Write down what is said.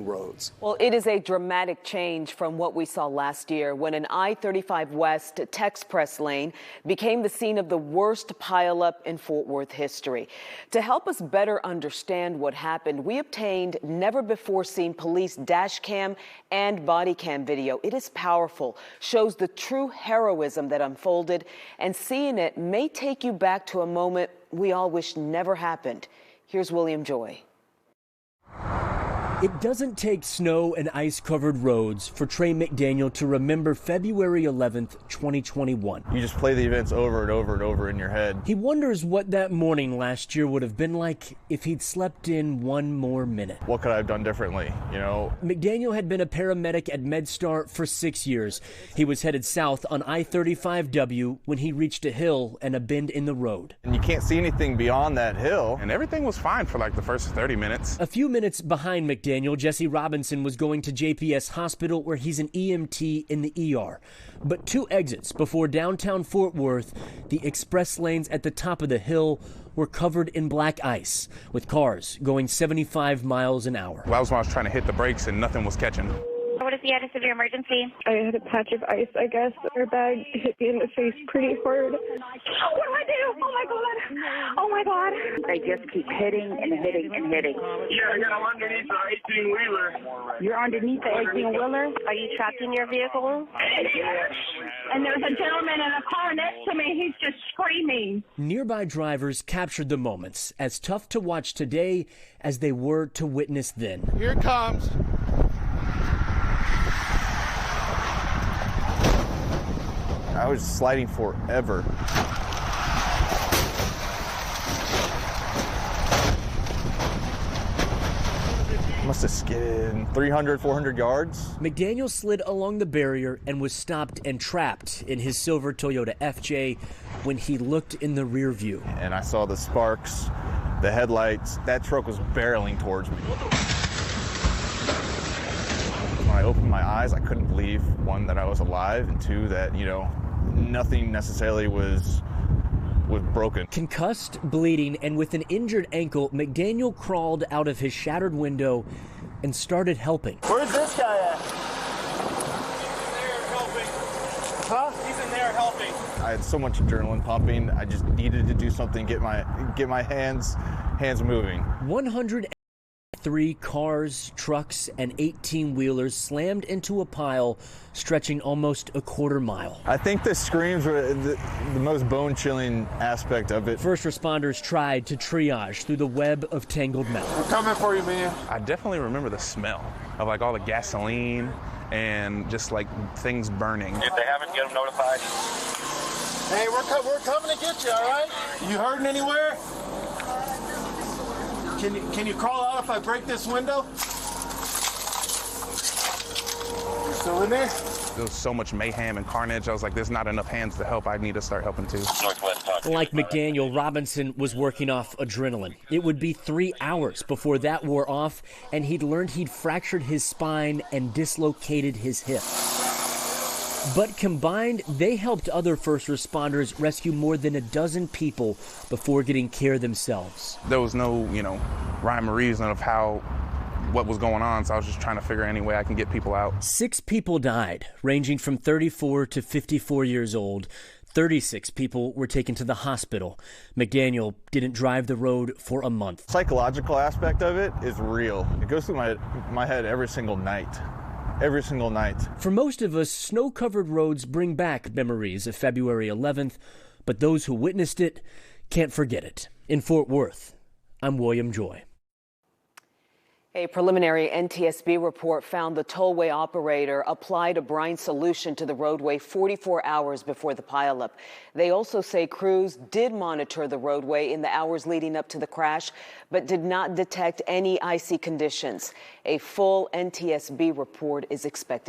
roads. Well, it is a dramatic change from what we saw last year when an I-35 West Texpress lane became the scene of the worst pileup in Fort Worth history. To help us better understand what happened, we obtained never-before-seen police dash cam and body cam video. It is powerful, shows the true heroism that unfolded, and seeing it may take you back to a moment we all wish never happened. Here's William Joy. It doesn't take snow and ice-covered roads for Trey McDaniel to remember February 11th, 2021. You just play the events over and over and over in your head. He wonders what that morning last year would have been like if he'd slept in one more minute. What could I have done differently, you know? McDaniel had been a paramedic at MedStar for 6 years. He was headed south on I-35W when he reached a hill and a bend in the road. And you can't see anything beyond that hill. And everything was fine for like the first 30 minutes. A few minutes behind McDaniel, Jesse Robinson was going to JPS Hospital where he's an EMT in the ER. But 2 exits before downtown Fort Worth, the express lanes at the top of the hill were covered in black ice, with cars going 75 miles an hour. Well, that was when I was trying to hit the brakes and nothing was catching. What is the address of your emergency? I had a patch of ice, I guess. Her bag hit me in the face pretty hard. What do I do? Oh my God. Oh my God. They just keep hitting and hitting and hitting. Yeah, I'm underneath the 18-wheeler. You're underneath the 18-wheeler? Are you trapped in your vehicle? And there's a gentleman in a car next to me. He's just screaming. Nearby drivers captured the moments, as tough to watch today as they were to witness then. Here it comes. I was sliding forever. Must have skidded 300, 400 yards. McDaniel slid along the barrier and was stopped and trapped in his silver Toyota FJ when he looked in the rear view. And I saw the sparks, the headlights. That truck was barreling towards me. When I opened my eyes, I couldn't believe, 1, that I was alive, and 2, that, you know, nothing necessarily was broken. Concussed, bleeding, and with an injured ankle, McDaniel crawled out of his shattered window and started helping. Where's this guy at? He's in there helping. Huh? He's in there helping. I had so much adrenaline pumping. I just needed to do something, get my hands moving. 103 cars, trucks, and 18-wheelers slammed into a pile stretching almost a quarter mile. I think the screams were the most bone-chilling aspect of it. First responders tried to triage through the web of tangled metal. We're coming for you, man. I definitely remember the smell of like all the gasoline and just like things burning. If they haven't, get them notified. Hey, we're coming to get you, all right? You hurting anywhere? Can you crawl out if I break this window? You still in there? There was so much mayhem and carnage. I was like, there's not enough hands to help. I need to start helping too. Like McDaniel, Robinson was working off adrenaline. It would be 3 hours before that wore off, and he'd learned he'd fractured his spine and dislocated his hip. But combined, they helped other first responders rescue more than a dozen people before getting care themselves. There was no, rhyme or reason of what was going on, so I was just trying to figure any way I can get people out. 6 people died, ranging from 34 to 54 years old. 36 people were taken to the hospital. McDaniel didn't drive the road for a month. Psychological aspect of it is real. It goes through my head every single night. Every single night. For most of us, snow-covered roads bring back memories of February 11th, but those who witnessed it can't forget it. In Fort Worth, I'm William Joy. A preliminary NTSB report found the tollway operator applied a brine solution to the roadway 44 hours before the pileup. They also say crews did monitor the roadway in the hours leading up to the crash, but did not detect any icy conditions. A full NTSB report is expected